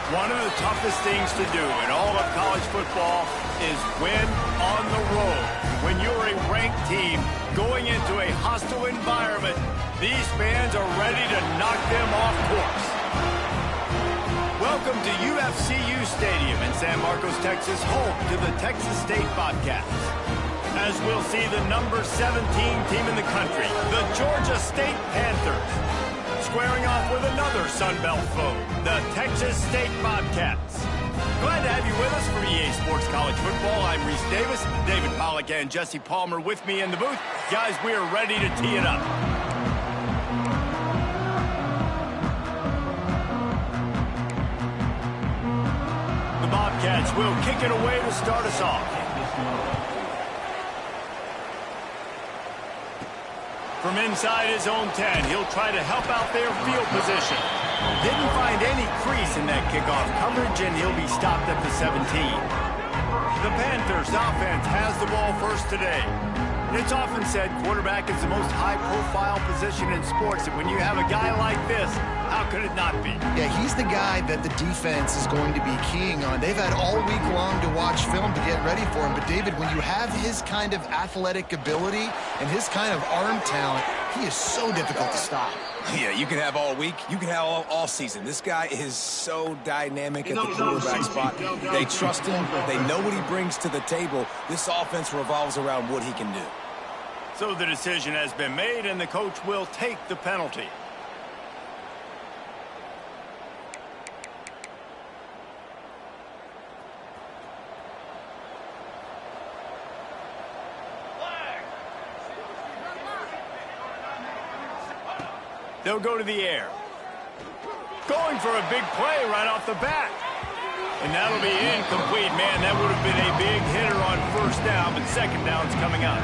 One of the toughest things to do in all of college football is win on the road. When you're a ranked team going into a hostile environment, these fans are ready to knock them off course. Welcome to UFCU Stadium in San Marcos, Texas, home to the Texas State Bobcats. As we'll see the number 17 team in the country, the Georgia State Panthers, squaring off with another Sun Belt foe, the Texas State Bobcats. Glad to have you with us for EA Sports College Football. I'm Reese Davis, David Pollack and Jesse Palmer with me in the booth. Guys, we are ready to tee it up. The Bobcats will kick it away to start us off. From inside his own 10, he'll try to help out their field position. Didn't find any crease in that kickoff coverage, and he'll be stopped at the 17. The Panthers offense has the ball first today. It's often said quarterback is the most high-profile position in sports, and when you have a guy like this, how could it not be? Yeah, he's the guy that the defense is going to be keying on. They've had all week long to watch film to get ready for him. But, David, when you have his kind of athletic ability and his kind of arm talent, he is so difficult to stop. Yeah, you can have all week. You can have all season. This guy is so dynamic at the quarterback spot. They trust him. They know what he brings to the table. This offense revolves around what he can do. So the decision has been made, and the coach will take the penalty. They'll go to the air. Going for a big play right off the bat. And that'll be incomplete. Man, that would have been a big hitter on first down, but second down's coming up.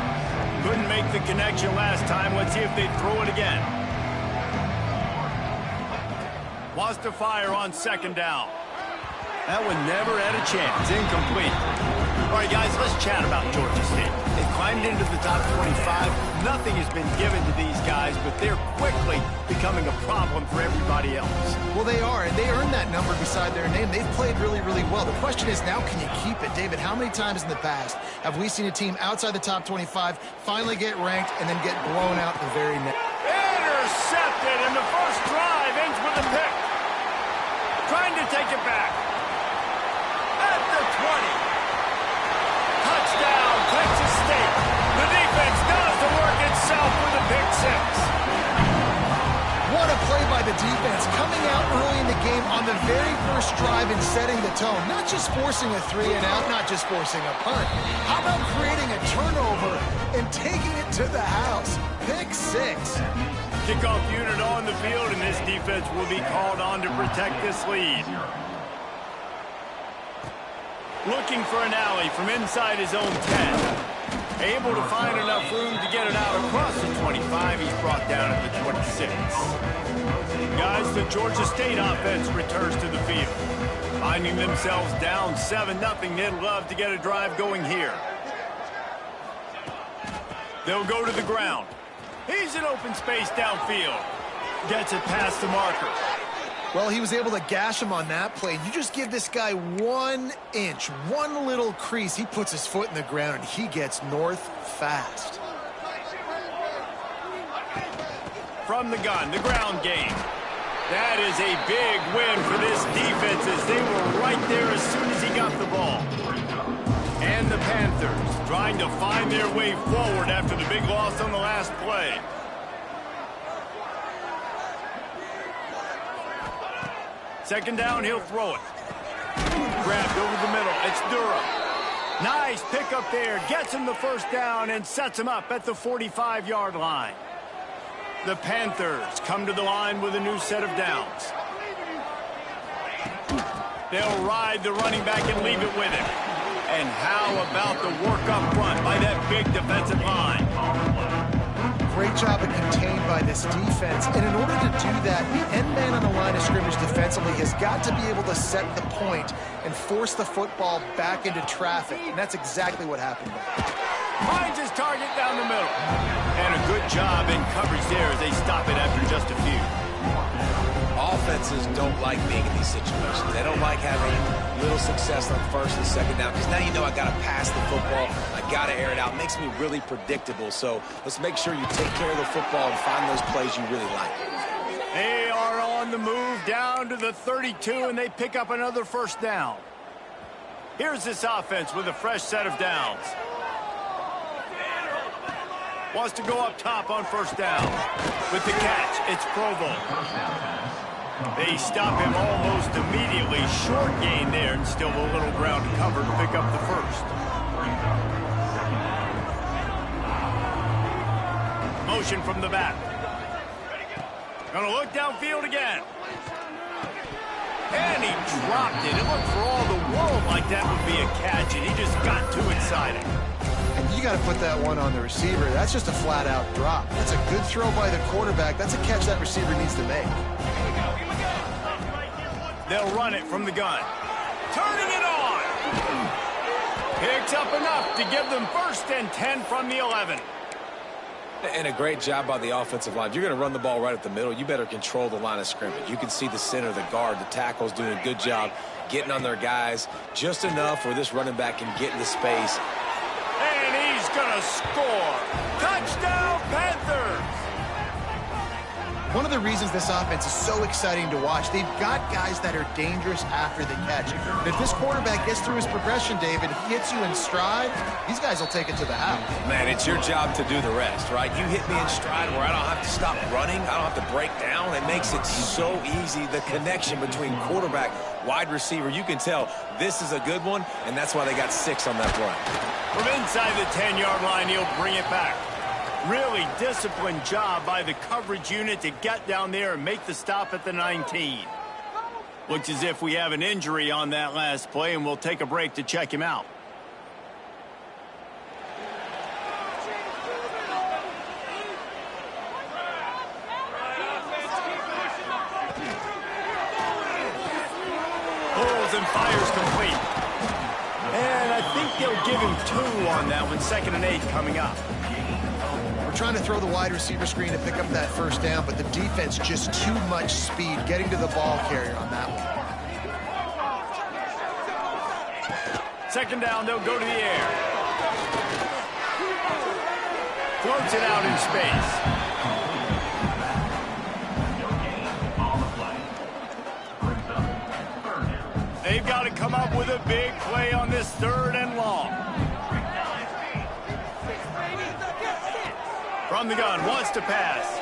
Couldn't make the connection last time. Let's see if they throw it again. Wants to fire on second down. That one never had a chance. Incomplete. All right, guys, let's chat about Georgia State. They've climbed into the top 25. Nothing has been given to these guys, but they're quickly becoming a problem for everybody else. Well, they are, and they earned that number beside their name. They've played really, really well. The question is now, can you keep it? David, how many times in the past have we seen a team outside the top 25 finally get ranked and then get blown out the very next? Intercepted, and the first drive ends with a pick. Trying to take it back. At the 20. Touchdown, Texas State. The defense does the work itself with a pick six. What a play by the defense, coming out early in the game on the very first drive and setting the tone. Not just forcing a 3-and-out, not just forcing a punt. How about creating a turnover and taking it to the house? Pick six. Kickoff unit on the field, and this defense will be called on to protect this lead. Looking for an alley from inside his own 10. Able to find enough room to get it out across the 25. He's brought down at the 26. Guys, the Georgia State offense returns to the field. Finding themselves down 7-0, they'd love to get a drive going here. They'll go to the ground. He's in open space downfield. Gets it past the marker. Well, he was able to gash him on that play. You just give this guy 1 inch, one little crease. He puts his foot in the ground, and he gets north fast. From the gun, the ground game. That is a big win for this defense as they were right there as soon as he got the ball. And the Panthers trying to find their way forward after the big loss on the last play. Second down, he'll throw it. Grabbed over the middle. It's Durham. Nice pick up there. Gets him the first down and sets him up at the 45-yard line. The Panthers come to the line with a new set of downs. They'll ride the running back and leave it with him. And how about the work up front by that big defensive line? Great job of contained by this defense. And in order to do that, the end man on the line of scrimmage defensively has got to be able to set the point and force the football back into traffic. And that's exactly what happened there. Finds his target down the middle. And a good job in coverage there as they stop it after just a few. offenses don't like being in these situations. They don't like having little success on first and second down because now you know I got to pass the football. I got to air it out. It makes me really predictable. So let's make sure you take care of the football and find those plays you really like. They are on the move down to the 32, and they pick up another first down. Here's this offense with a fresh set of downs. Wants to go up top on first down. With the catch, it's Provo. They stop him almost immediately. Short gain there, and still a little ground to cover to pick up the first. Motion from the back. Gonna look downfield again. And he dropped it. It looked for all the world like that would be a catch, and he just got too excited. And you got to put that one on the receiver. That's just a flat-out drop. That's a good throw by the quarterback. That's a catch that receiver needs to make. They'll run it from the gun. Turning it on. Picks up enough to give them first and 10 from the 11. And a great job by the offensive line. If you're going to run the ball right at the middle, you better control the line of scrimmage. You can see the center, the guard, the tackle's doing a good job getting on their guys just enough where this running back can get into space. And he's going to score. Touchdown, Panthers! One of the reasons this offense is so exciting to watch, they've got guys that are dangerous after the catch. And if this quarterback gets through his progression, David, if he hits you in stride, these guys will take it to the house. Man, it's your job to do the rest, right? You hit me in stride where I don't have to stop running. I don't have to break down. It makes it so easy, the connection between quarterback, wide receiver. You can tell this is a good one, and that's why they got 6 on that play. From inside the 10-yard line, he'll bring it back. Really disciplined job by the coverage unit to get down there and make the stop at the 19. Looks as if we have an injury on that last play, and we'll take a break to check him out. Pulls and fires complete. And I think they'll give him 2 on that one. 2nd and 8 coming up. Trying to throw the wide receiver screen to pick up that first down, but the defense just too much speed getting to the ball carrier on that one. 2nd down, they'll go to the air. Floats it out in space. They've got to come up with a big play on this 3rd and long. From the gun, wants to pass.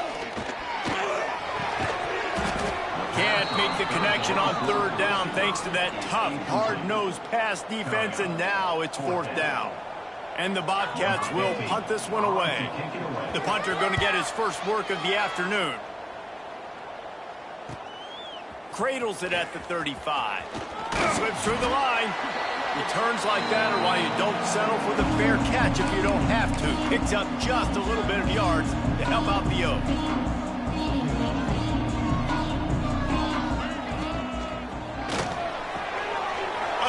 Can't make the connection on 3rd down thanks to that tough, hard-nosed pass defense, and now it's 4th down. And the Bobcats will punt this one away. The punter going to get his first work of the afternoon. Cradles it at the 35. Slips through the line. Returns like that are why you don't settle for the fair catch if you don't have to. Picks up just a little bit of yards to help out the O.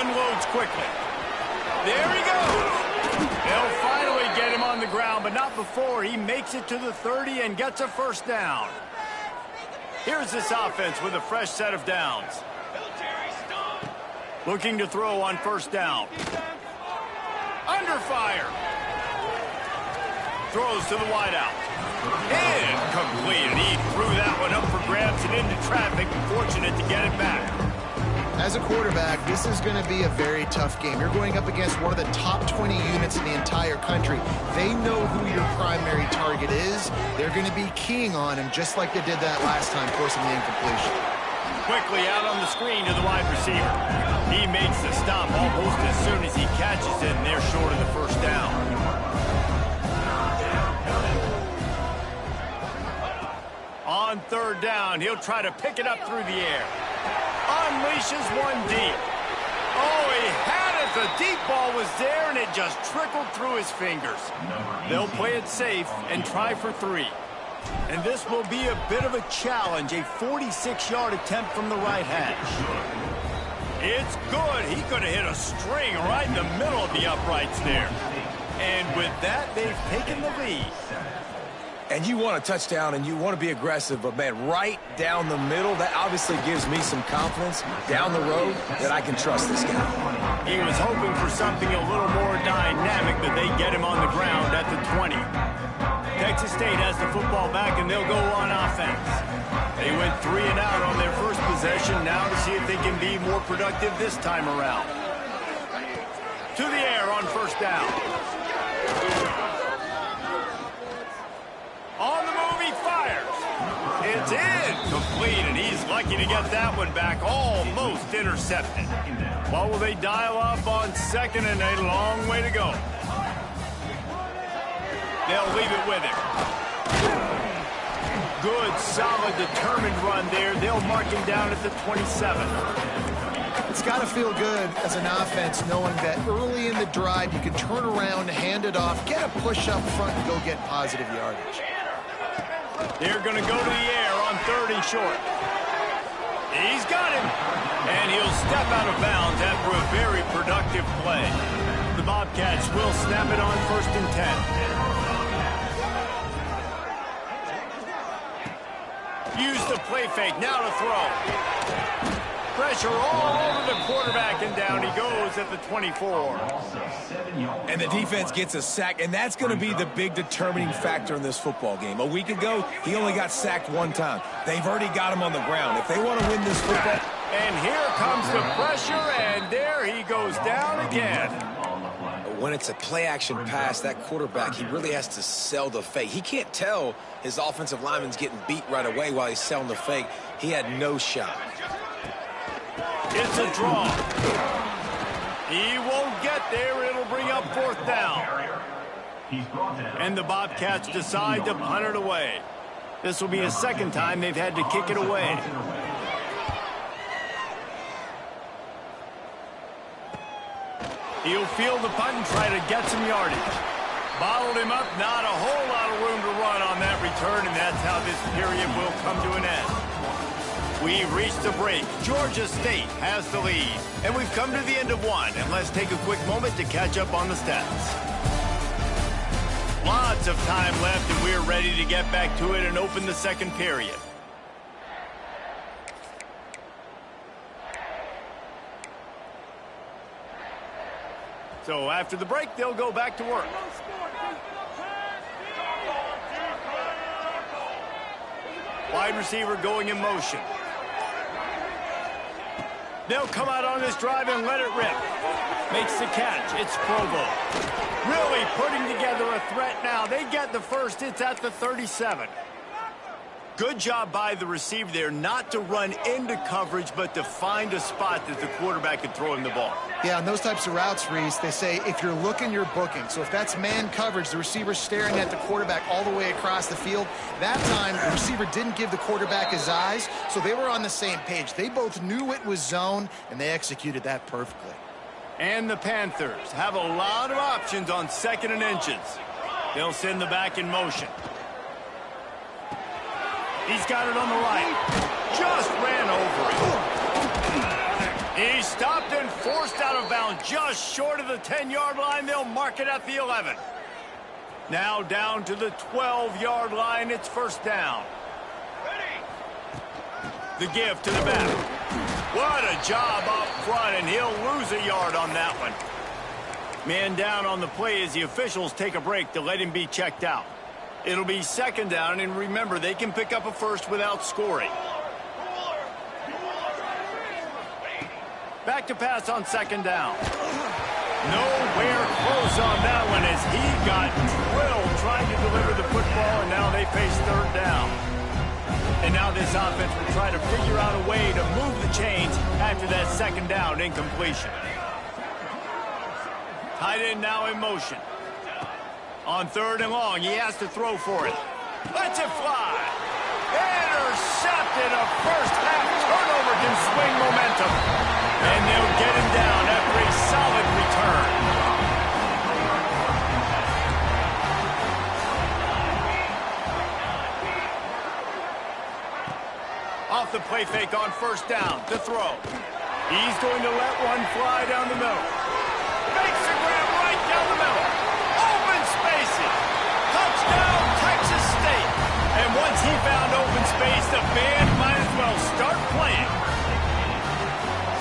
Unloads quickly. There he goes. They'll finally get him on the ground, but not before he makes it to the 30 and gets a first down. Here's this offense with a fresh set of downs. Looking to throw on first down. Under fire. Throws to the wideout. And completed. He threw that one up for grabs and into traffic. Fortunate to get it back. As a quarterback, this is going to be a very tough game. You're going up against one of the top 20 units in the entire country. They know who your primary target is. They're going to be keying on him just like they did that last time, forcing the incompletion. Quickly out on the screen to the wide receiver. He makes the stop almost as soon as he catches it, and they're short of the first down. On 3rd down, he'll try to pick it up through the air. Unleashes one deep. Oh, he had it. The deep ball was there, and it just trickled through his fingers. They'll play it safe and try for 3. And this will be a bit of a challenge, a 46-yard attempt from the right hash. It's good. He could have hit a string right in the middle of the uprights there. And with that, they've taken the lead. And you want a touchdown and you want to be aggressive, but, man, right down the middle, that obviously gives me some confidence down the road that I can trust this guy. He was hoping for something a little more dynamic, but they get him on the ground at the 20. Texas State has the football back, and they'll go on offense. They went 3 and out on their first possession, now to see if they can be more productive this time around. To the air on first down. On the move, he fires. It's incomplete, and he's lucky to get that one back, almost intercepted. What will they dial up on second, and a long way to go? They'll leave it with him. Good, solid, determined run there. They'll mark him down at the 27. It's got to feel good as an offense knowing that early in the drive you can turn around, hand it off, get a push up front, and go get positive yardage. They're going to go to the air on 3rd and short. He's got him. And he'll step out of bounds after a very productive play. The Bobcats will snap it on 1st and 10. Use the play fake, now to throw. Pressure all over the quarterback, and down he goes at the 24. And the defense gets a sack, and that's going to be the big determining factor in this football game. A week ago, he only got sacked 1 time. They've already got him on the ground. If they want to win this football... And here comes the pressure, and there he goes down again. When it's a play-action pass, that quarterback, he really has to sell the fake. He can't tell his offensive lineman's getting beat right away while he's selling the fake. He had no shot. It's a draw. He won't get there. It'll bring up 4th down. And the Bobcats decide to punt it away. This will be a 2nd time they've had to kick it away. He'll field the punt and try to get some yardage. Bottled him up, not a whole lot of room to run on that return, and that's how this period will come to an end. We've reached the break. Georgia State has the lead, and we've come to the end of one, and let's take a quick moment to catch up on the stats. Lots of time left, and we're ready to get back to it and open the 2nd period. So after the break, they'll go back to work. Wide receiver going in motion. They'll come out on this drive and let it rip. Makes the catch. It's Provo. Really putting together a threat now. They get the first. It's at the 37. Good job by the receiver there not to run into coverage, but to find a spot that the quarterback could throw him the ball. Yeah, on those types of routes, Reese, they say if you're looking, you're booking. So if that's man coverage, the receiver's staring at the quarterback all the way across the field. That time, the receiver didn't give the quarterback his eyes, so they were on the same page. They both knew it was zone, and they executed that perfectly. And the Panthers have a lot of options on 2nd and inches. They'll send the back in motion. He's got it on the right. Just ran over it. He's stopped and forced out of bounds just short of the 10-yard line. They'll mark it at the 11. Now down to the 12-yard line. It's 1st down. The give to the back. What a job up front, and he'll lose a yard on that one. Man down on the play as the officials take a break to let him be checked out. It'll be 2nd down, and remember, they can pick up a first without scoring. Back to pass on 2nd down. Nowhere close on that one as he got drilled trying to deliver the football, and now they face 3rd down. And now this offense will try to figure out a way to move the chains after that 2nd down incompletion. Tight end now in motion. On 3rd and long, he has to throw for it. Lets it fly. Intercepted. A first-half turnover can swing momentum. And they'll get him down after a solid return. Off the play fake on 1st down to throw. He's going to let one fly down the middle. Makes the grab right down the middle. Open spaces. Touchdown, Texas State. once he found open space, the band might as well start playing.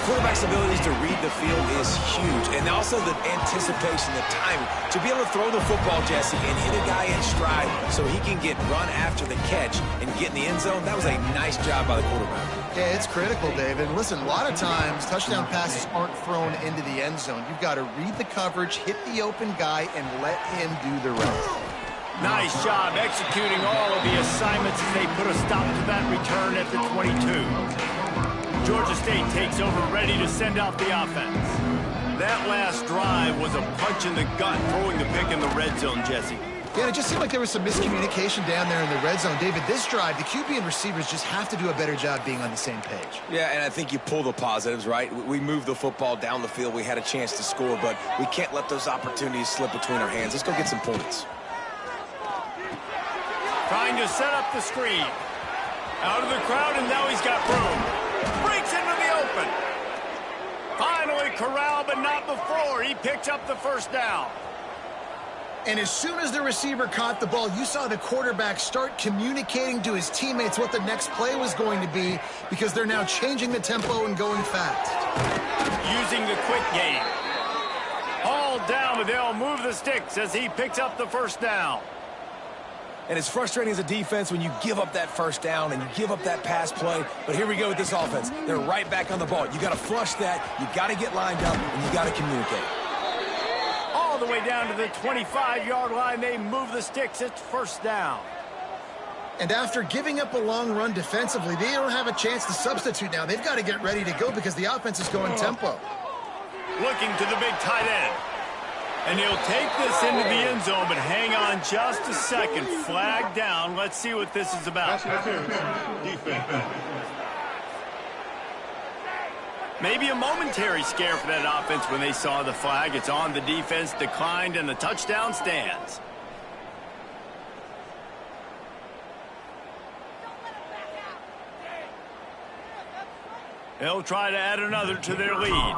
Quarterback's abilities to read the field is huge, and also the anticipation, the timing. To be able to throw the football, Jesse, and hit a guy in stride so he can get run after the catch and get in the end zone, that was a nice job by the quarterback. Yeah, it's critical, David. Listen, a lot of times touchdown passes aren't thrown into the end zone. You've got to read the coverage, hit the open guy, and let him do the rest. Nice job executing all of the assignments as they put a stop to that return at the 22. Georgia State takes over, ready to send out the offense. That last drive was a punch in the gut, throwing the pick in the red zone, Jesse. Yeah, it just seemed like there was some miscommunication down there in the red zone. David, this drive, the QB and receivers just have to do a better job being on the same page. Yeah, and I think you pull the positives, right? We moved the football down the field. We had a chance to score, but we can't let those opportunities slip between our hands. Let's go get some points. Trying to set up the screen. Out of the crowd, and now he's got room. Breaks into the open. Finally corralled, but not before. He picks up the first down. And as soon as the receiver caught the ball, you saw the quarterback start communicating to his teammates what the next play was going to be, because they're now changing the tempo and going fast. Using the quick game. Hauled down, but they'll move the sticks as he picks up the first down. And it's frustrating as a defense when you give up that first down and you give up that pass play. But here we go with this offense. They're right back on the ball. You got to flush that. You got to get lined up, and you got to communicate. All the way down to the 25-yard line, they move the sticks. It's first down. And after giving up a long run defensively, they don't have a chance to substitute now. They've got to get ready to go because the offense is going tempo. Looking to the big tight end. And he'll take this into the end zone, but hang on just a second. Flag down. Let's see what this is about. Maybe a momentary scare for that offense when they saw the flag. It's on the defense, declined, and the touchdown stands. They'll try to add another to their lead.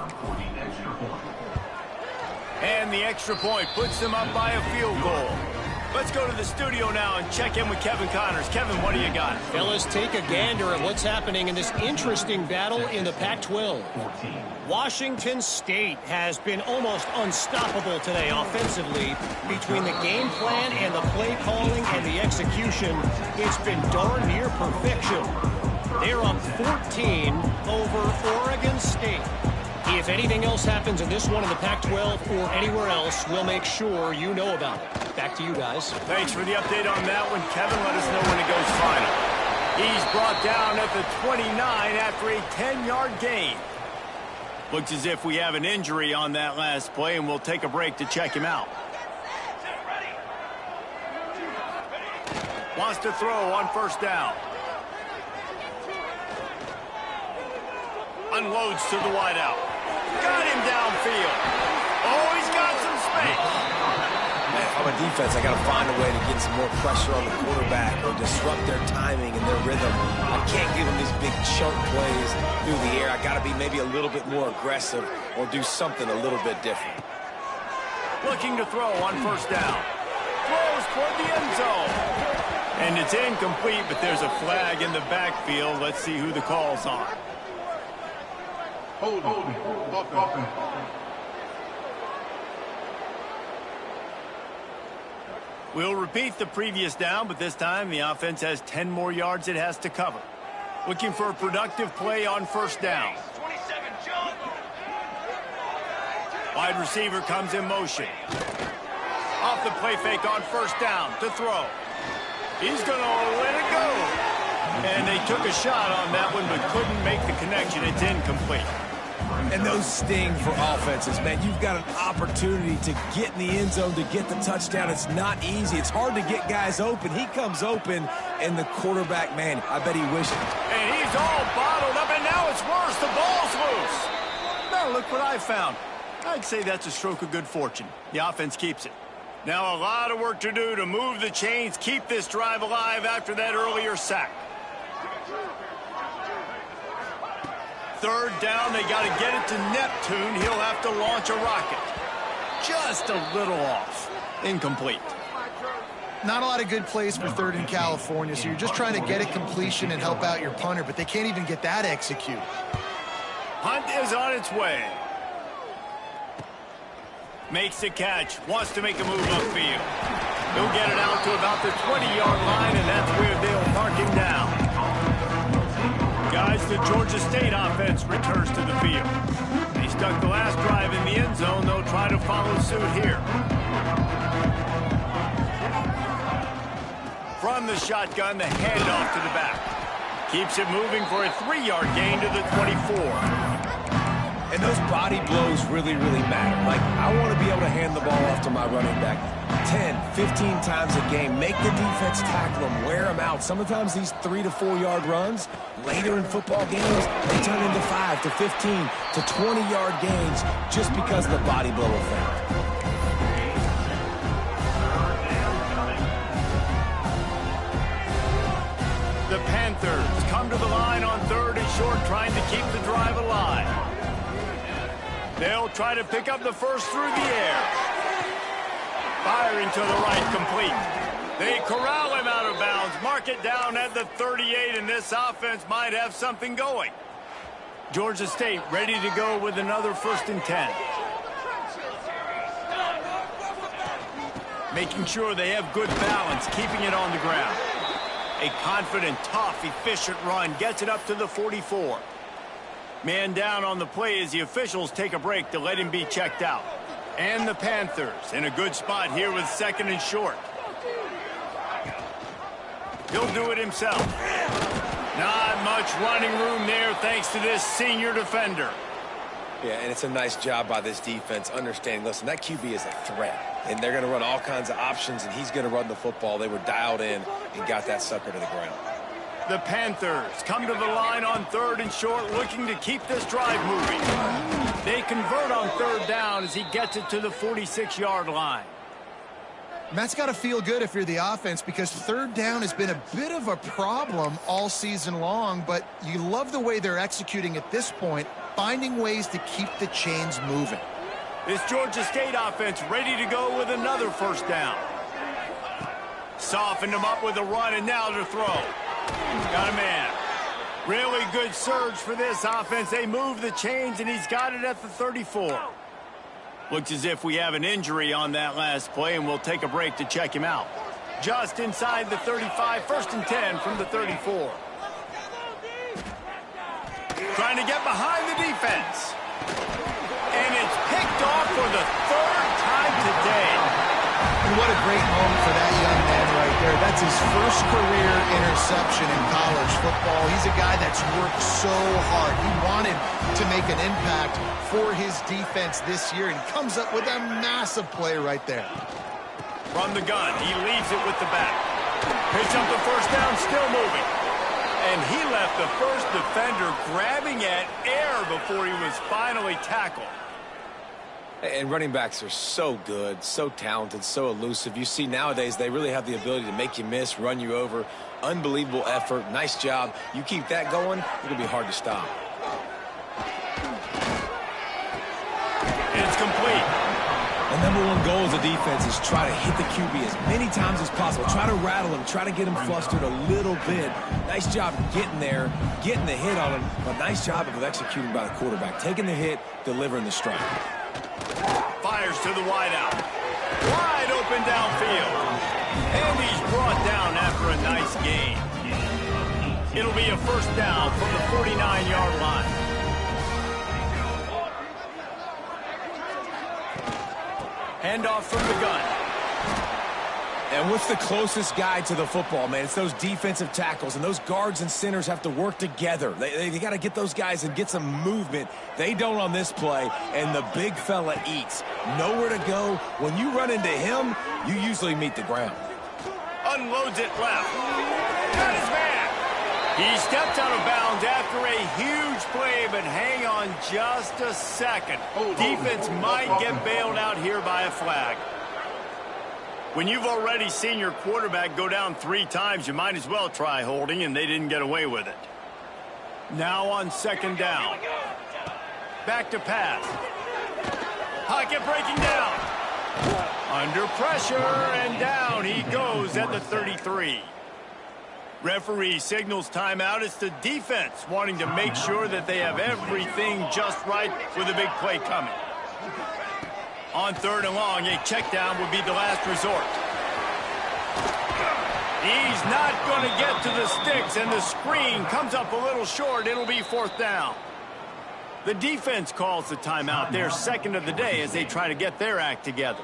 And the extra point puts them up by a field goal. Let's go to the studio now and check in with Kevin Connors. Kevin, what do you got? Fellas, take a gander at what's happening in this interesting battle in the Pac-12. Washington State has been almost unstoppable today offensively. Between the game plan and the play calling and the execution, it's been darn near perfection. They're up 14 over Oregon State. If anything else happens in this one in the Pac-12 or anywhere else, we'll make sure you know about it. Back to you guys. Thanks for the update on that one, Kevin. Let us know when it goes final. He's brought down at the 29 after a 10-yard gain. Looks as if we have an injury on that last play, and we'll take a break to check him out. Wants to throw on first down. Unloads to the wideout. Got him downfield. Oh, he's got some space. Man, on a defense, I got to find a way to get some more pressure on the quarterback or disrupt their timing and their rhythm. I can't give them these big chunk plays through the air. I got to be maybe a little bit more aggressive or do something a little bit different. Looking to throw on first down. Throws toward the end zone. And it's incomplete, but there's a flag in the backfield. Let's see who the call's on. Hold on. We'll repeat the previous down, but this time the offense has 10 more yards it has to cover. Looking for a productive play on first down. Wide receiver comes in motion. Off the play fake on first down to throw. He's going to let it go. And they took a shot on that one, but couldn't make the connection. It's incomplete. And those sting for offenses, man. You've got an opportunity to get in the end zone, to get the touchdown. It's not easy. It's hard to get guys open. He comes open, and the quarterback, man, I bet he wishes. And he's all bottled up, and now it's worse. The ball's loose. Now look what I found. I'd say that's a stroke of good fortune. The offense keeps it. Now a lot of work to do to move the chains, keep this drive alive after that earlier sack. Third down, they got to get it to Neptune. He'll have to launch a rocket. Just a little off. Incomplete. not a lot of good plays for third in California, so you're just trying to get a completion and help out your punter, but they can't even get that executed. Hunt is on its way. Makes the catch, wants to make a move upfield. He'll get it out to about the 20-yard line, and that's where they'll mark him down. Guys, the Georgia State offense returns to the field. They stuck the last drive in the end zone. They'll try to follow suit here. From the shotgun, the handoff to the back. Keeps it moving for a 3-yard gain to the 24. And those body blows really, really matter. Like, I want to be able to hand the ball off to my running back 10, 15 times a game. Make the defense tackle them, wear them out. Sometimes these 3 to 4 yard runs, later in football games, they turn into 5 to 15 to 20-yard gains just because of the body blow effect. The Panthers come to the line on 3rd and short, trying to keep the drive alive. They'll try to pick up the first through the air. Firing to the right, complete. They corral him out of bounds, mark it down at the 38, and this offense might have something going. Georgia State ready to go with another 1st and 10. Making sure they have good balance, keeping it on the ground. A confident, tough, efficient run gets it up to the 44. Man down on the play as the officials take a break to let him be checked out. And the Panthers in a good spot here with 2nd and short. He'll do it himself. Not much running room there thanks to this senior defender. Yeah, and it's a nice job by this defense understanding, listen, that QB is a threat. And they're going to run all kinds of options, and he's going to run the football. They were dialed in and got that sucker to the ground. The Panthers come to the line on 3rd and short, looking to keep this drive moving. They convert on 3rd down as he gets it to the 46-yard line. And that's got to feel good if you're the offense, because 3rd down has been a bit of a problem all season long, but you love the way they're executing at this point, finding ways to keep the chains moving. This Georgia State offense ready to go with another 1st down. Softened him up with a run, and now to throw. Got a man. Really good surge for this offense. They move the chains, and he's got it at the 34. Looks as if we have an injury on that last play, and we'll take a break to check him out. Just inside the 35, 1st and 10 from the 34. Trying to get behind the defense. And it's picked off for the 3rd time today. And what a great moment for that young man right there. That's his first career interception in college football. He's a guy that's worked so hard. He wanted to make an impact for his defense this year, and comes up with a massive play right there. From the gun, he leaves it with the back. Pitch up the 1st down, still moving. And he left the first defender grabbing at air before he was finally tackled. And running backs are so good, so talented, so elusive. You see nowadays they really have the ability to make you miss, run you over. Unbelievable effort. Nice job. You keep that going, it'll be hard to stop. And it's complete. The #1 goal as a defense is try to hit the QB as many times as possible. Try to rattle him, try to get him flustered a little bit. Nice job getting there, getting the hit on him, but nice job of executing by the quarterback. Taking the hit, delivering the strike. Fires to the wideout. Wide open downfield. And he's brought down after a nice gain. It'll be a 1st down from the 49-yard line. Handoff from the gun. And what's the closest guy to the football, man? It's those defensive tackles, and those guards and centers have to work together. They got to get those guys and get some movement. They don't on this play, and the big fella eats. Nowhere to go. When you run into him, you usually meet the ground. Unloads it left. Got his man. He stepped out of bounds after a huge play, but hang on just a second. Defense might get bailed out here by a flag. When you've already seen your quarterback go down 3 times, you might as well try holding, and they didn't get away with it. Now on 2nd down. Back to pass. Pocket breaking down. Under pressure, and down he goes at the 33. Referee signals timeout. It's the defense wanting to make sure that they have everything just right with a big play coming. On 3rd and long, a check down would be the last resort. He's not going to get to the sticks, and the screen comes up a little short. It'll be 4th down. The defense calls the timeout, their second of the day, as they try to get their act together.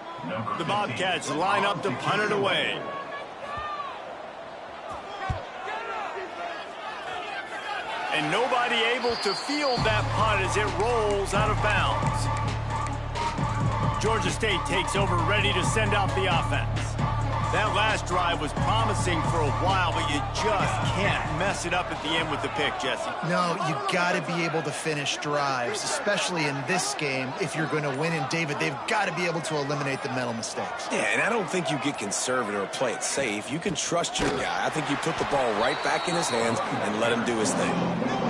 The Bobcats line up to punt it away. And nobody able to field that punt as it rolls out of bounds. Georgia State takes over, ready to send out the offense. That last drive was promising for a while, but you just can't mess it up at the end with the pick, Jesse. No, you got to be able to finish drives, especially in this game. If you're going to win, and David, they've got to be able to eliminate the mental mistakes. Yeah, and I don't think you get conservative or play it safe. You can trust your guy. I think you put the ball right back in his hands and let him do his thing.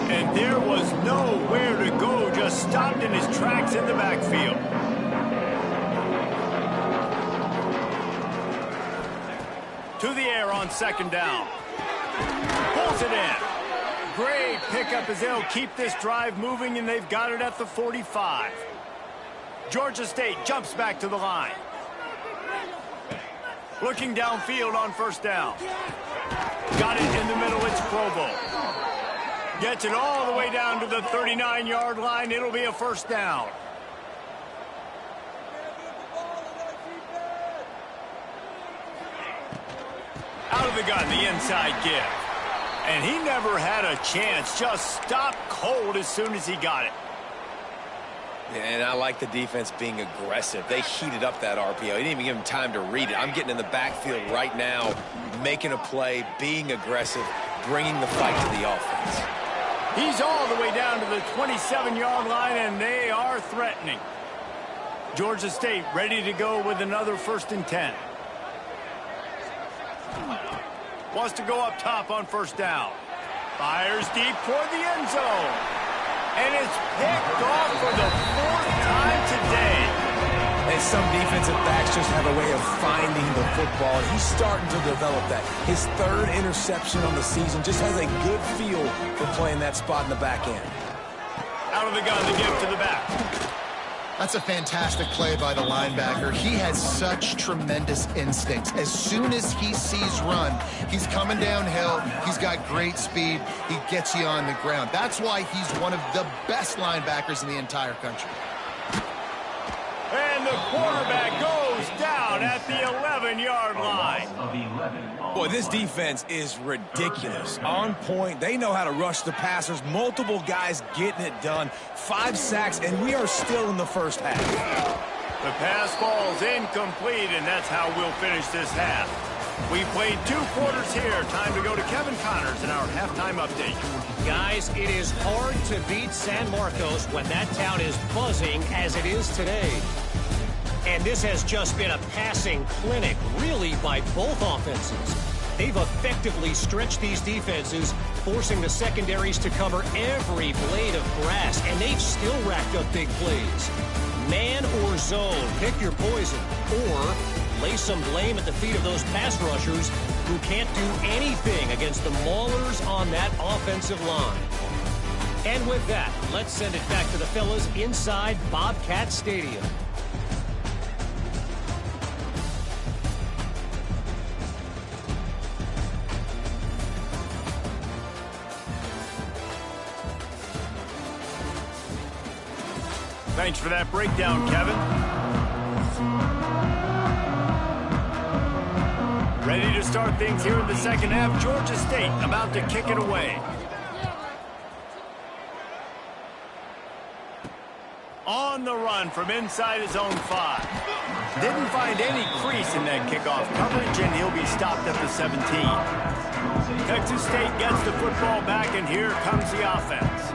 And there was nowhere to go, just stopped in his tracks in the backfield. To the air on 2nd down. Pulls it in. Great pickup as they'll keep this drive moving, and they've got it at the 45. Georgia State jumps back to the line. Looking downfield on 1st down. Got it in the middle. It's Provo. Gets it all the way down to the 39-yard line. It'll be a 1st down. Out of the gun, the inside give. And he never had a chance. Just stopped cold as soon as he got it. Yeah, and I like the defense being aggressive. They heated up that RPO. He didn't even give him time to read it. I'm getting in the backfield right now, making a play, being aggressive, bringing the fight to the offense. He's all the way down to the 27-yard line, and they are threatening. Georgia State ready to go with another 1st and 10. Wants to go up top on 1st down. Fires deep toward the end zone. And it's picked off for the 4th time today. And some defensive backs just have a way of finding the football. He's starting to develop that. His 3rd interception on the season, just has a good feel for playing that spot in the back end. Out of the gun, the give to the back. That's a fantastic play by the linebacker. He has such tremendous instincts. As soon as he sees run, he's coming downhill. He's got great speed. He gets you on the ground. That's why he's one of the best linebackers in the entire country. And the quarterback goes down at the 11-yard line. Boy, this defense is ridiculous. On point. They know how to rush the passers. Multiple guys getting it done. 5 sacks, and we are still in the 1st half. The pass falls incomplete, and that's how we'll finish this half. We played 2 quarters here. Time to go to Kevin Connors in our halftime update. Guys, it is hard to beat San Marcos when that town is buzzing as it is today. And this has just been a passing clinic, really, by both offenses. They've effectively stretched these defenses, forcing the secondaries to cover every blade of grass, and they've still racked up big plays. Man or zone, pick your poison, or lay some blame at the feet of those pass rushers who can't do anything against the maulers on that offensive line. And with that, let's send it back to the fellas inside Bobcat Stadium. Thanks for that breakdown, Kevin. Ready to start things here in the 2nd half. Georgia State about to kick it away. On the run from inside his own 5. Didn't find any crease in that kickoff coverage, and he'll be stopped at the 17. Texas State gets the football back, and here comes the offense.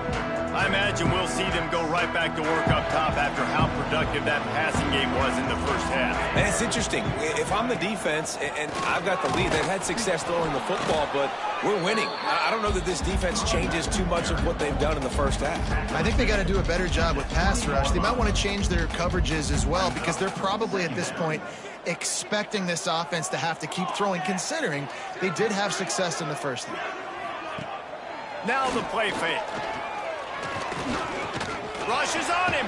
I imagine we'll see them go right back to work up top after how productive that passing game was in the first half. And it's interesting. If I'm the defense and I've got the lead, they've had success throwing the football, but we're winning. I don't know that this defense changes too much of what they've done in the first half. I think they got to do a better job with pass rush. They might want to change their coverages as well, because they're probably at this point expecting this offense to have to keep throwing, considering they did have success in the first half. Now the play fake. Rushes on him.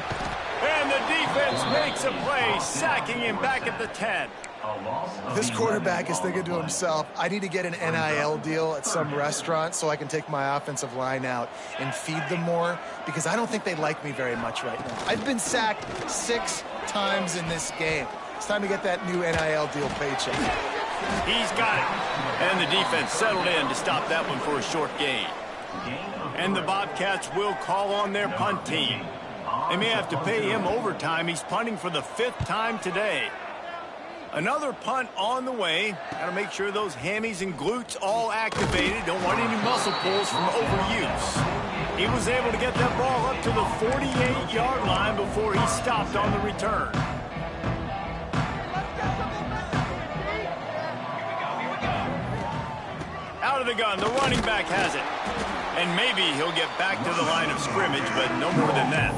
And the defense makes a play, sacking him back at the 10. This quarterback is thinking to himself, I need to get an NIL deal at some restaurant so I can take my offensive line out and feed them more, because I don't think they like me very much right now. I've been sacked 6 times in this game. It's time to get that new NIL deal paycheck. He's got it. And the defense settled in to stop that one for a short gain. And the Bobcats will call on their punt team. They may have to pay him overtime. He's punting for the 5th time today. Another punt on the way. Got to make sure those hammies and glutes all activated. Don't want any muscle pulls from overuse. He was able to get that ball up to the 48-yard line before he stopped on the return. Out of the gun, the running back has it. And maybe he'll get back to the line of scrimmage, but no more than that.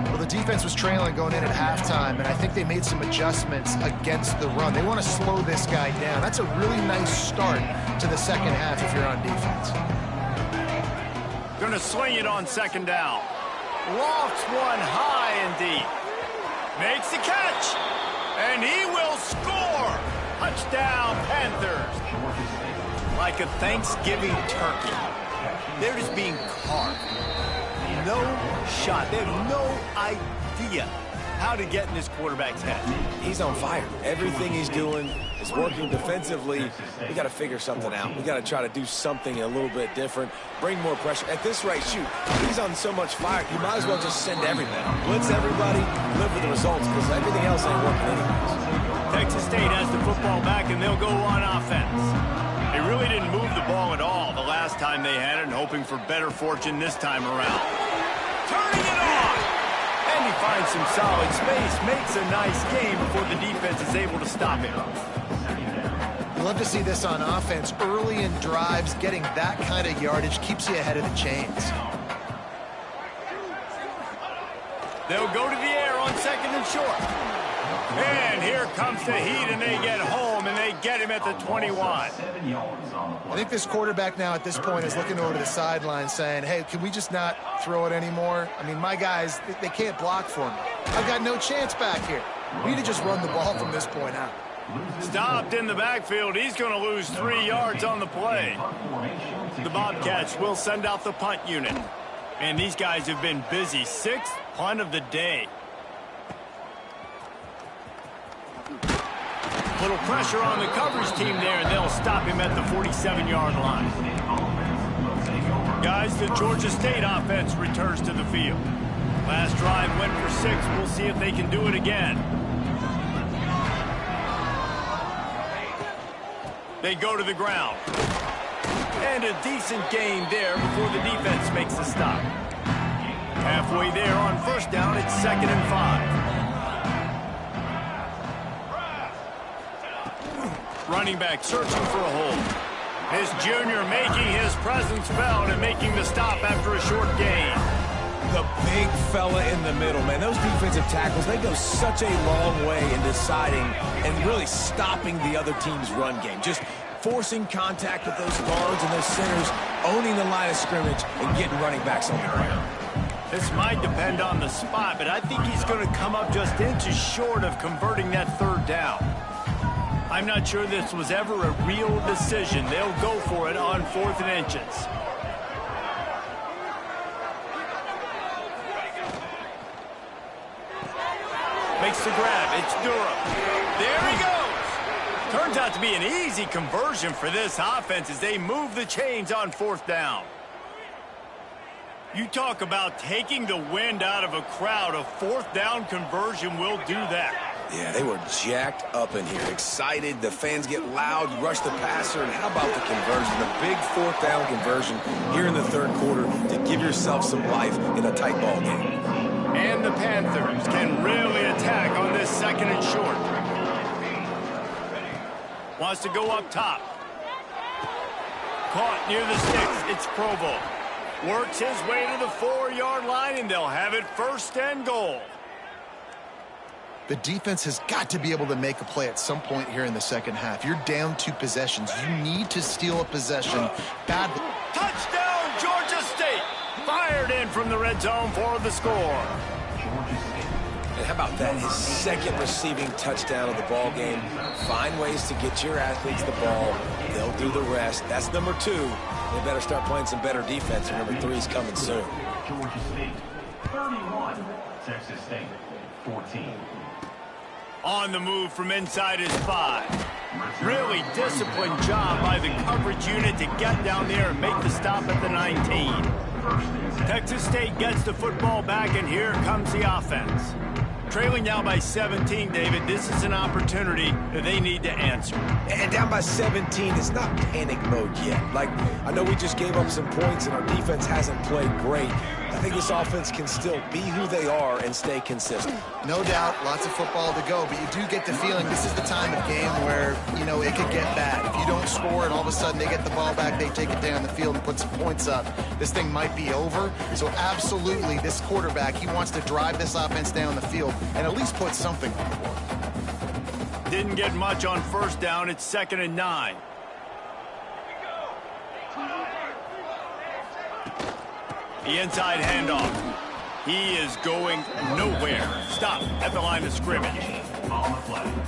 Well, the defense was trailing going in at halftime, and I think they made some adjustments against the run. They want to slow this guy down. That's a really nice start to the second half if you're on defense. Going to sling it on second down. Lofts one high and deep. Makes the catch. And he will score. Touchdown, Panthers. Like a Thanksgiving turkey. They're just being carved. No shot. They have no idea how to get in this quarterback's head. He's on fire. Everything he's doing is working defensively. We got to figure something out. We got to try to do something a little bit different. Bring more pressure. At this rate, shoot, he's on so much fire, you might as well just send everybody. Blitz everybody, live with the results, because everything else ain't working anyways. Texas State has the football back, and they'll go on offense. They really didn't move the ball at all the last time they had it, and hoping for better fortune this time around. Turning it on! And he finds some solid space, makes a nice game before the defense is able to stop him. You love to see this on offense. Early in drives, getting that kind of yardage keeps you ahead of the chains. They'll go to the air on second and short. And here comes the heat, and they get home, and they get him at the 21. I think this quarterback now at this point is looking over to the sideline saying, hey, can we just not throw it anymore? I mean, my guys, they can't block for me. I've got no chance back here. We need to just run the ball from this point out. Stopped in the backfield. He's going to lose 3 yards on the play. The Bobcats will send out the punt unit. And these guys have been busy. 6th punt of the day. Little pressure on the coverage team there, and they'll stop him at the 47-yard line. Guys, the Georgia State offense returns to the field. Last drive went for 6. We'll see if they can do it again. They go to the ground. And a decent gain there before the defense makes the stop. Halfway there on first down, it's 2nd and 5. Running back searching for a hole. His junior making his presence felt and making the stop after a short gain. The big fella in the middle, man. Those defensive tackles, they go such a long way in deciding and really stopping the other team's run game. Just forcing contact with those guards and those centers, owning the line of scrimmage, and getting running backs on the ground. This might depend on the spot, but I think he's going to come up just inches short of converting that 3rd down. I'm not sure this was ever a real decision. They'll go for it on 4th and inches. Makes the grab. It's Durham. There he goes. Turns out to be an easy conversion for this offense as they move the chains on 4th down. You talk about taking the wind out of a crowd. A 4th down conversion will do that. Yeah, they were jacked up in here, excited. The fans get loud, you rush the passer, and how about the conversion? The big fourth down conversion here in the third quarter to give yourself some life in a tight ball game. And the Panthers can really attack on this second and short. Wants to go up top. Caught near the sticks. It's Provo. Works his way to the 4-yard line, and they'll have it first and goal. The defense has got to be able to make a play at some point here in the second half. You're down 2 possessions. You need to steal a possession badly. Touchdown, Georgia State! Fired in from the red zone for the score. And how about that? His second receiving touchdown of the ball game. Find ways to get your athletes the ball. They'll do the rest. That's number 2. They better start playing some better defense. And number 3 is coming soon. Georgia State 31, Texas State 14. On the move from inside his 5. Really disciplined job by the coverage unit to get down there and make the stop at the 19. Texas State gets the football back, and here comes the offense. Trailing now by 17, David, this is an opportunity that they need to answer. And down by 17, it's not panic mode yet. Like, I know we just gave up some points and our defense hasn't played great. I think this offense can still be who they are and stay consistent. No doubt, lots of football to go, but you do get the feeling this is the time of game where, you know, it could get bad. If you don't score and all of a sudden they get the ball back, they take it down the field and put some points up, this thing might be over. So absolutely, this quarterback, he wants to drive this offense down the field and at least put something on the board. Didn't get much on first down. It's 2nd and 9. The inside handoff. He is going nowhere. Stop at the line of scrimmage.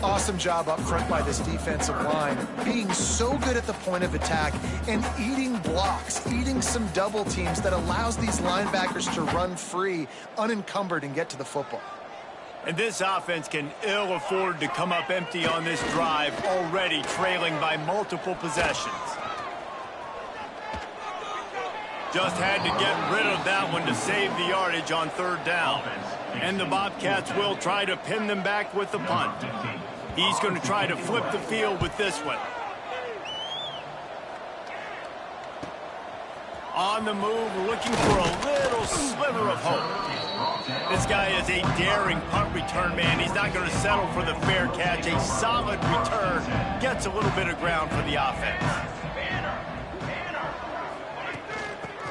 Awesome job up front by this defensive line. Being so good at the point of attack and eating blocks, eating some double teams that allows these linebackers to run free, unencumbered, and get to the football. And this offense can ill afford to come up empty on this drive, already trailing by multiple possessions. Just had to get rid of that one to save the yardage on 3rd down. And the Bobcats will try to pin them back with the punt. He's going to try to flip the field with this one. On the move, looking for a little sliver of hope. This guy is a daring punt return man. He's not going to settle for the fair catch. A solid return gets a little bit of ground for the offense.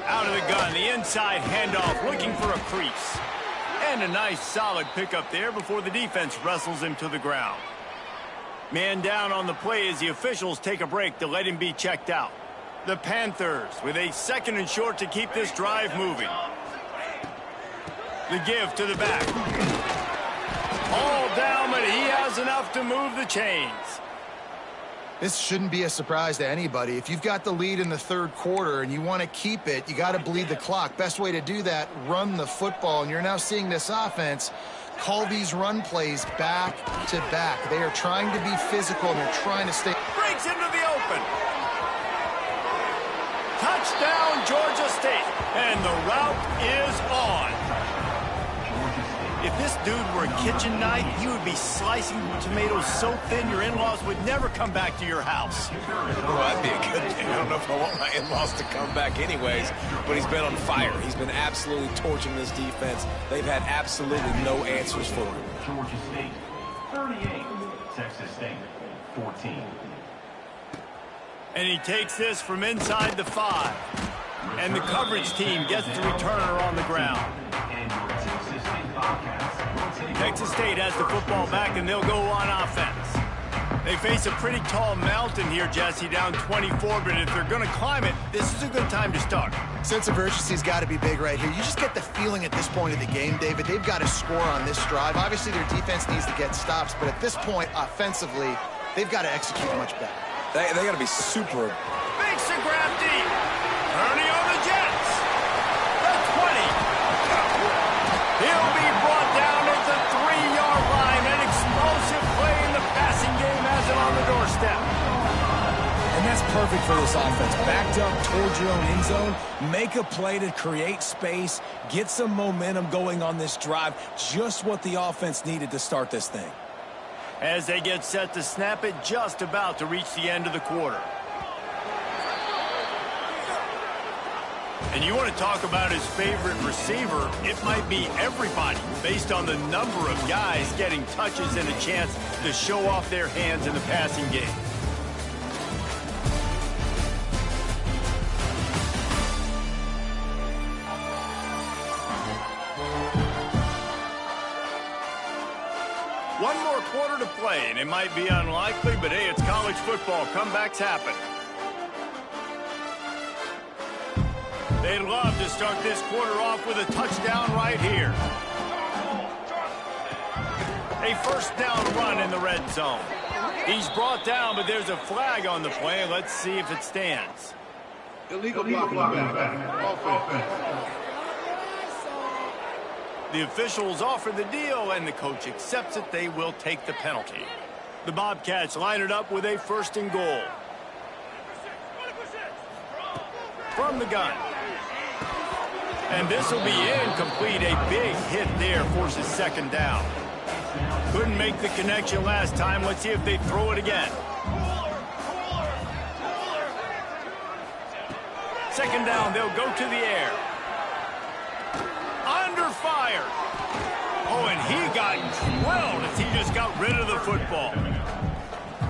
Out of the gun, the inside handoff, looking for a crease. And a nice solid pickup there before the defense wrestles him to the ground. Man down on the play as the officials take a break to let him be checked out. The Panthers with a 2nd and short to keep this drive moving. The give to the back. All down, but he has enough to move the chains. This shouldn't be a surprise to anybody. If you've got the lead in the 3rd quarter and you want to keep it, you got to bleed the clock. Best way to do that, run the football. And you're now seeing this offense call these run plays back to back. They are trying to be physical and they're trying to stay. Breaks into the open. Touchdown, Georgia State. And the route is on. If this dude were a kitchen knife, he would be slicing tomatoes so thin your in-laws would never come back to your house. Well, that'd be a good thing. I don't know if I want my in-laws to come back anyways, but he's been on fire. He's been absolutely torching this defense. They've had absolutely no answers for him. Georgia State 38, Texas State 14. And he takes this from inside the 5. And the coverage team gets the returner on the ground. Texas State has the football back, and they'll go on offense. They face a pretty tall mountain here, Jesse, down 24, but if they're going to climb it, this is a good time to start. Sense of urgency's got to be big right here. You just get the feeling at this point of the game, David, they've got to score on this drive. Obviously, their defense needs to get stops, but at this point, offensively, they've got to execute much better. They got to be super. Makes the grab deep. Ernie on the Jets. The 20. He'll be brought down at the 3-yard line. An explosive play in the passing game has it on the doorstep. And that's perfect for this offense. Backed up towards your own end zone. Make a play to create space. Get some momentum going on this drive. Just what the offense needed to start this thing. as they get set to snap it just about to reach the end of the quarter. And you want to talk about his favorite receiver, it might be everybody based on the number of guys getting touches and a chance to show off their hands in the passing game. One more quarter to play, and it might be unlikely, but hey, it's college football. Comebacks happen. They'd love to start this quarter off with a touchdown right here. A first down run in the red zone. He's brought down, but there's a flag on the play. Let's see if it stands. Illegal blocking offense. The officials offer the deal, and the coach accepts it. They will take the penalty. The Bobcats line it up with a first and goal. From the gun. And this will be incomplete. A big hit there forces second down. Couldn't make the connection last time. Let's see if they throw it again. Second down, they'll go to the air. Under fire. Oh, and he got drilled as he just got rid of the football.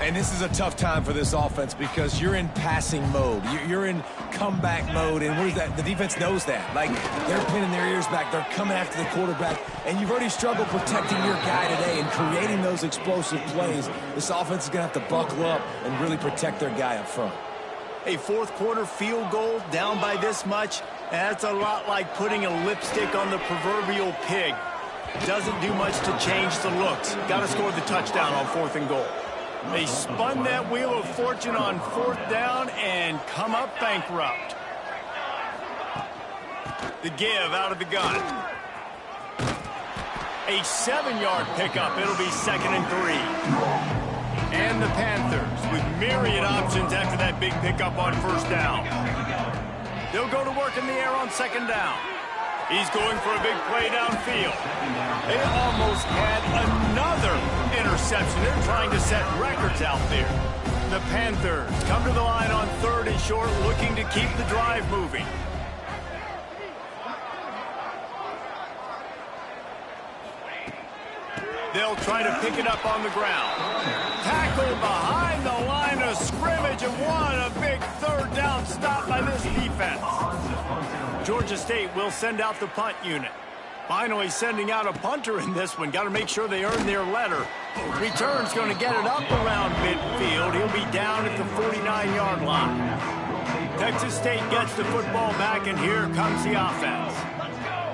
And this is a tough time for this offense because you're in passing mode. You're in comeback mode, and what is that? The defense knows that. Like, they're pinning their ears back. They're coming after the quarterback, and you've already struggled protecting your guy today and creating those explosive plays. This offense is going to have to buckle up and really protect their guy up front. A fourth quarter field goal down by this much, that's a lot like putting a lipstick on the proverbial pig. Doesn't do much to change the looks. Got to score the touchdown on fourth and goal. They spun that wheel of fortune on fourth down and come up bankrupt. The give out of the gun. A 7-yard pickup. It'll be 2nd and 3. And the Panthers with myriad options after that big pickup on first down. They'll go to work in the air on second down. He's going for a big play downfield. They almost had another interception. They're trying to set records out there. The Panthers come to the line on 3rd and short, looking to keep the drive moving. They'll try to pick it up on the ground. Tackled behind the line of scrimmage, and what a big 3rd down stop by this defense. Georgia State will send out the punt unit. Finally sending out a punter in this one. Got to make sure they earn their letter. Return's going to get it up around midfield. He'll be down at the 49-yard line. Texas State gets the football back, and here comes the offense.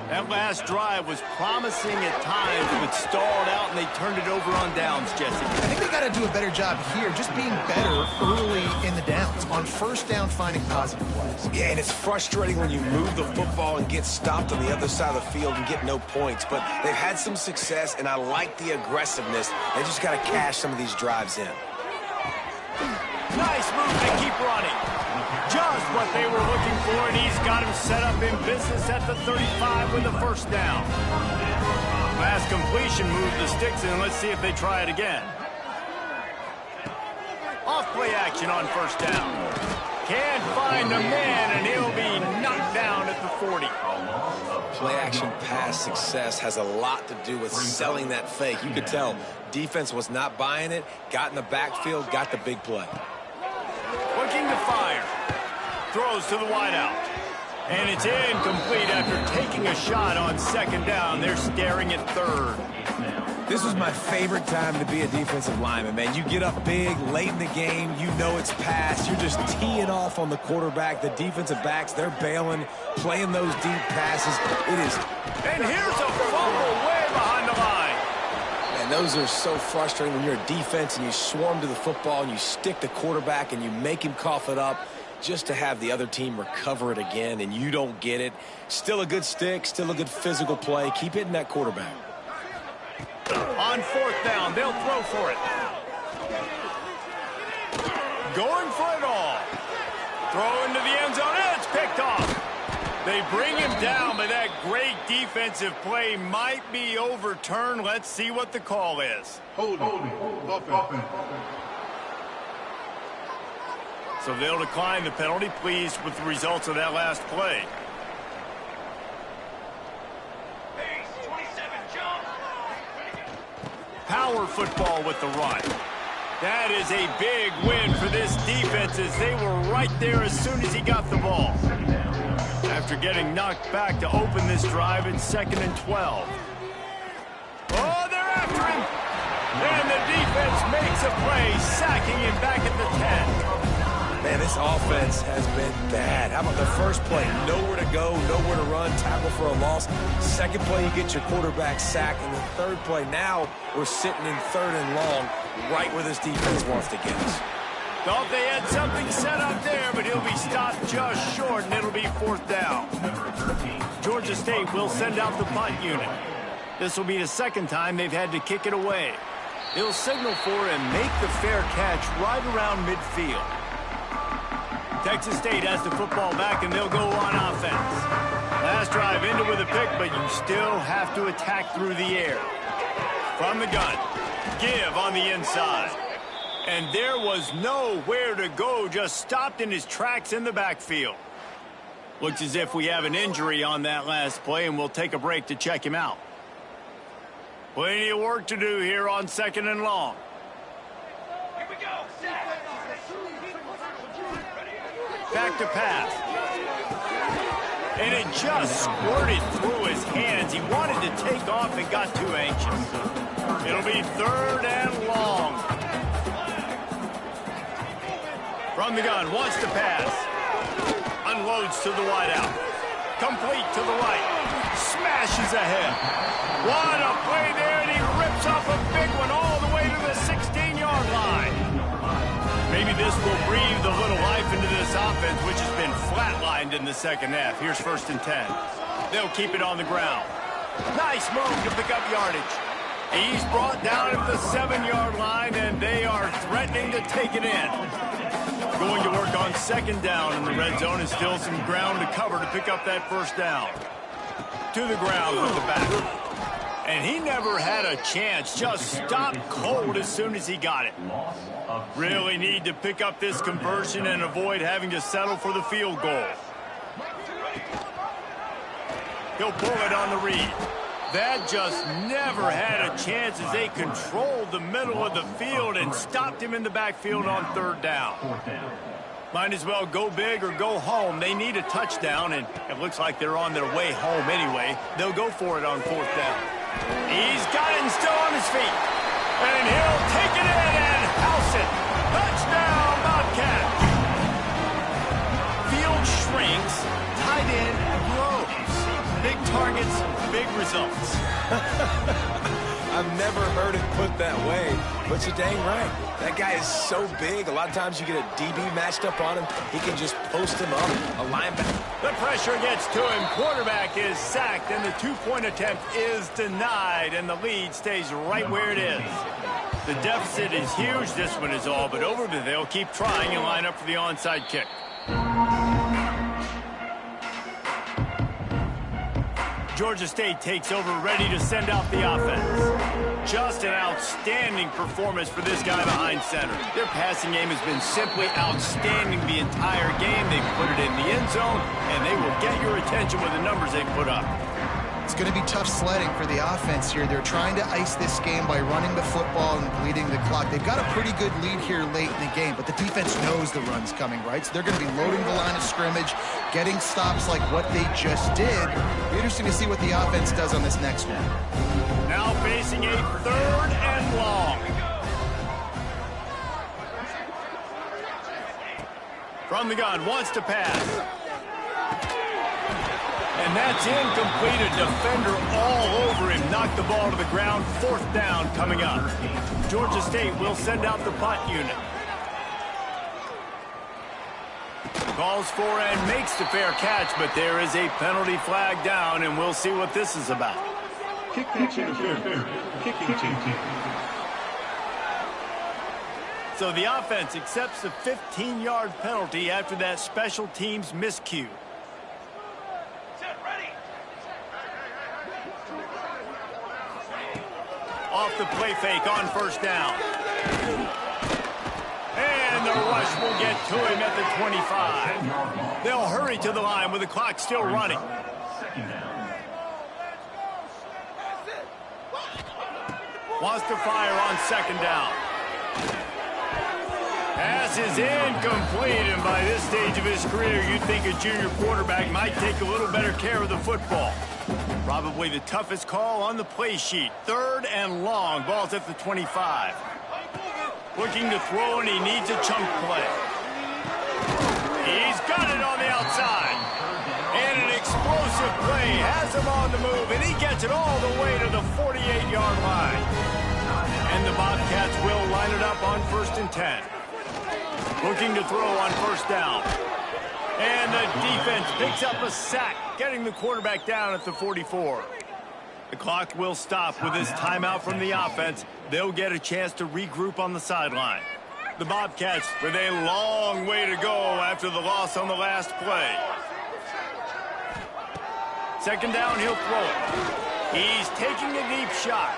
That last drive was promising at times, but stalled out, and they turned it over on downs, Jesse. I think they got to do a better job here, just being better early in the downs. On first down, finding positive plays. Yeah, and it's frustrating when you move the football and get stopped on the other side of the field and get no points. But they've had some success, and I like the aggressiveness. They just got to cash some of these drives in. Nice move. They keep running. Just what they were looking for, and he's got him set up in business at the 35 with the first down. Last completion moved the sticks in. Let's see if they try it again. Off play action on first down. Can't find a man, and he'll be knocked down at the 40. Play action pass success has a lot to do with selling that fake. You could tell defense was not buying it, got in the backfield, got the big play. Looking to fire. Throws to the wideout. And it's incomplete after taking a shot on second down. They're staring at 3rd. This was my favorite time to be a defensive lineman, man. You get up big, late in the game, you know it's past. You're just teeing off on the quarterback. The defensive backs, they're bailing, playing those deep passes. It is. And here's a fumble way behind the line. And those are so frustrating when you're a defense and you swarm to the football and you stick the quarterback and you make him cough it up just to have the other team recover it again and you don't get it. Still a good stick, still a good physical play. Keep hitting that quarterback. On fourth down, they'll throw for it. Going for it all. Throw into the end zone, and it's picked off. They bring him down, but that great defensive play might be overturned. Let's see what the call is. Holding. Offense. So they'll decline the penalty. Pleased with the results of that last play. Power football with the run. That is a big win for this defense as they were right there as soon as he got the ball. After getting knocked back to open this drive, it's 2nd and 12. Oh, they're after him. And the defense makes a play, sacking him back at the 10. Man, this offense has been bad. How about the first play? Nowhere to go, nowhere to run, tackle for a loss. Second play, you get your quarterback sacked. And the third play, now we're sitting in 3rd and long, right where this defense wants to get us. Thought they had something set up there, but he'll be stopped just short, and it'll be 4th down. Georgia State will send out the punt unit. This will be the 2nd time they've had to kick it away. They'll signal for and make the fair catch right around midfield. Texas State has the football back, and they'll go on offense. Last drive ended with a pick, but you still have to attack through the air. From the gun, give on the inside. And there was nowhere to go, just stopped in his tracks in the backfield. Looks as if we have an injury on that last play, and we'll take a break to check him out. Plenty of work to do here on 2nd and long. Here we go. Back to pass. And it just squirted through his hands. He wanted to take off and got too anxious. It'll be 3rd and long. From the gun, wants to pass. Unloads to the wideout. Complete to the right. Smashes ahead. What a play there, and he rips off a big one all the way to the 16-yard line. Maybe this will breathe a little life into this offense, which has been flatlined in the 2nd half. Here's 1st and 10. They'll keep it on the ground. Nice move to pick up yardage. He's brought down at the 7-yard line, and they are threatening to take it in. Going to work on 2nd down in the red zone, and still some ground to cover to pick up that 1st down. To the ground with the back. And he never had a chance, just stopped cold as soon as he got it. Really need to pick up this conversion and avoid having to settle for the field goal. He'll pull it on the read. That just never had a chance as they controlled the middle of the field and stopped him in the backfield on 3rd down. Might as well go big or go home. They need a touchdown, and it looks like they're on their way home anyway. They'll go for it on 4th down. He's got it and still on his feet. And he'll take it in and house it. Touchdown, Bobcats. Field shrinks, tight end grows. Big targets, big results. I've never heard it put that way, but you're dang right. That guy is so big. A lot of times you get a DB matched up on him. He can just post him up, a linebacker. The pressure gets to him. Quarterback is sacked, and the 2-point attempt is denied, and the lead stays right where it is. The deficit is huge. This one is all but over, but they'll keep trying and line up for the onside kick. Georgia State takes over, ready to send out the offense. Just an outstanding performance for this guy behind center. Their passing game has been simply outstanding the entire game. They've put it in the end zone, and they will get your attention with the numbers they put up. It's going to be tough sledding for the offense here. They're trying to ice this game by running the football and bleeding the clock. They've got a pretty good lead here late in the game, but the defense knows the run's coming, right? So they're going to be loading the line of scrimmage, getting stops like what they just did. It'll be interesting to see what the offense does on this next one. Now facing a 3rd and long. From the gun, wants to pass. And that's incomplete. A defender all over him. Knocked the ball to the ground. 4th down coming up. Georgia State will send out the punt unit. Calls for and makes the fair catch, but there is a penalty flag down, and we'll see what this is about. Kick interference. Kicking team. So the offense accepts the 15-yard penalty after that special teams miscue. Off the play fake on first down. And the rush will get to him at the 25. They'll hurry to the line with the clock still running. Wants to fire on second down. Pass is incomplete, and by this stage of his career, you'd think a junior quarterback might take a little better care of the football. Probably the toughest call on the play sheet. Third and long. Ball's at the 25. Looking to throw, and he needs a chunk play. He's got it on the outside. And an explosive play has him on the move, and he gets it all the way to the 48-yard line. And the Bobcats will line it up on 1st and 10. Looking to throw on first down. And the defense picks up a sack, getting the quarterback down at the 44. The clock will stop with this timeout from the offense. They'll get a chance to regroup on the sideline. The Bobcats with a long way to go after the loss on the last play. Second down, he'll throw it. He's taking a deep shot.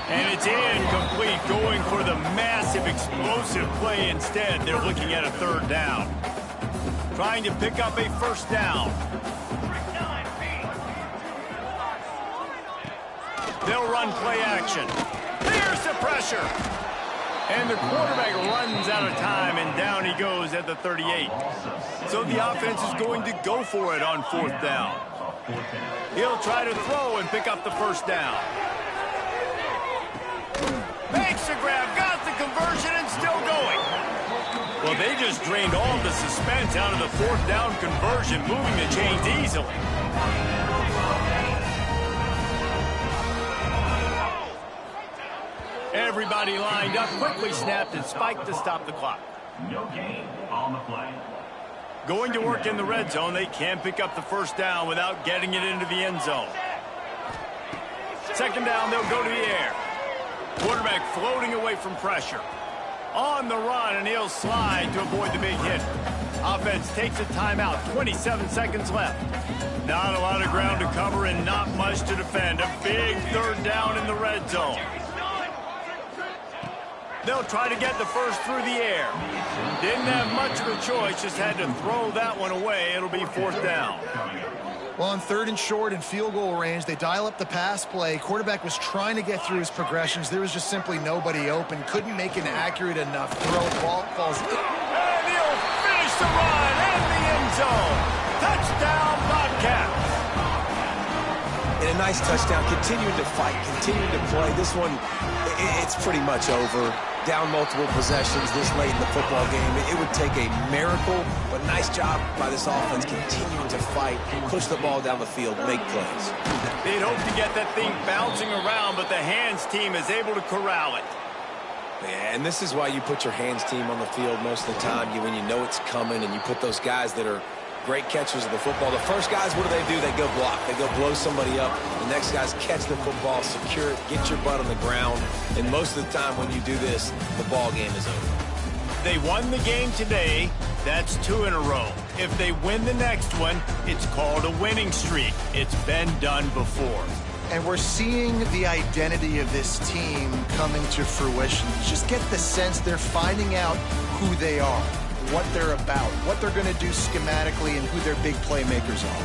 And it's incomplete, going for the massive explosive play instead. They're looking at a third down. Trying to pick up a first down. They'll run play action. There's the pressure. And the quarterback runs out of time, and down he goes at the 38. So the offense is going to go for it on 4th down. He'll try to throw and pick up the first down. Makes the grab, got the conversion, and still going. Well, they just drained all the suspense out of the 4th down conversion, moving the chains easily. Everybody lined up, quickly snapped and spiked to stop the clock. No gain on the play. Going to work in the red zone. They can pick up the first down without getting it into the end zone. Second down, they'll go to the air. Quarterback floating away from pressure. On the run, and he'll slide to avoid the big hit. Offense takes a timeout, 27 seconds left. Not a lot of ground to cover and not much to defend. A big third down in the red zone. They'll try to get the first through the air. Didn't have much of a choice, just had to throw that one away. It'll be 4th down. Well, on 3rd and short and field goal range, they dial up the pass play. Quarterback was trying to get through his progressions. There was just simply nobody open. Couldn't make an accurate enough throw. Ball falls. And he'll finish the run in the end zone. Touchdown, Bobcats. And a nice touchdown. Continuing to fight, continuing to play. This one, it's pretty much over. Down multiple possessions this late in the football game. It would take a miracle, but nice job by this offense continuing to fight, push the ball down the field, make plays. They'd hope to get that thing bouncing around, but the hands team is able to corral it. Yeah, and this is why you put your hands team on the field most of the time, when you know it's coming, and you put those guys that are great catchers of the football. The first guys, what do? They go block. They go blow somebody up. The next guys catch the football, secure it, get your butt on the ground. And most of the time when you do this, the ball game is over. They won the game today. That's 2 in a row. If they win the next one, it's called a winning streak. It's been done before. And we're seeing the identity of this team coming to fruition. You just get the sense they're finding out who they are, what they're about, what they're going to do schematically, and who their big playmakers are.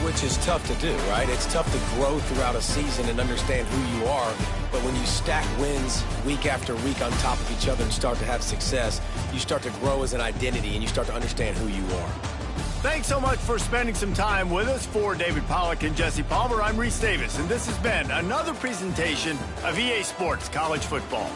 Which is tough to do, right? It's tough to grow throughout a season and understand who you are. But when you stack wins week after week on top of each other and start to have success, you start to grow as an identity and you start to understand who you are. Thanks so much for spending some time with us. For David Pollack and Jesse Palmer, I'm Reese Davis, and this has been another presentation of EA Sports College Football.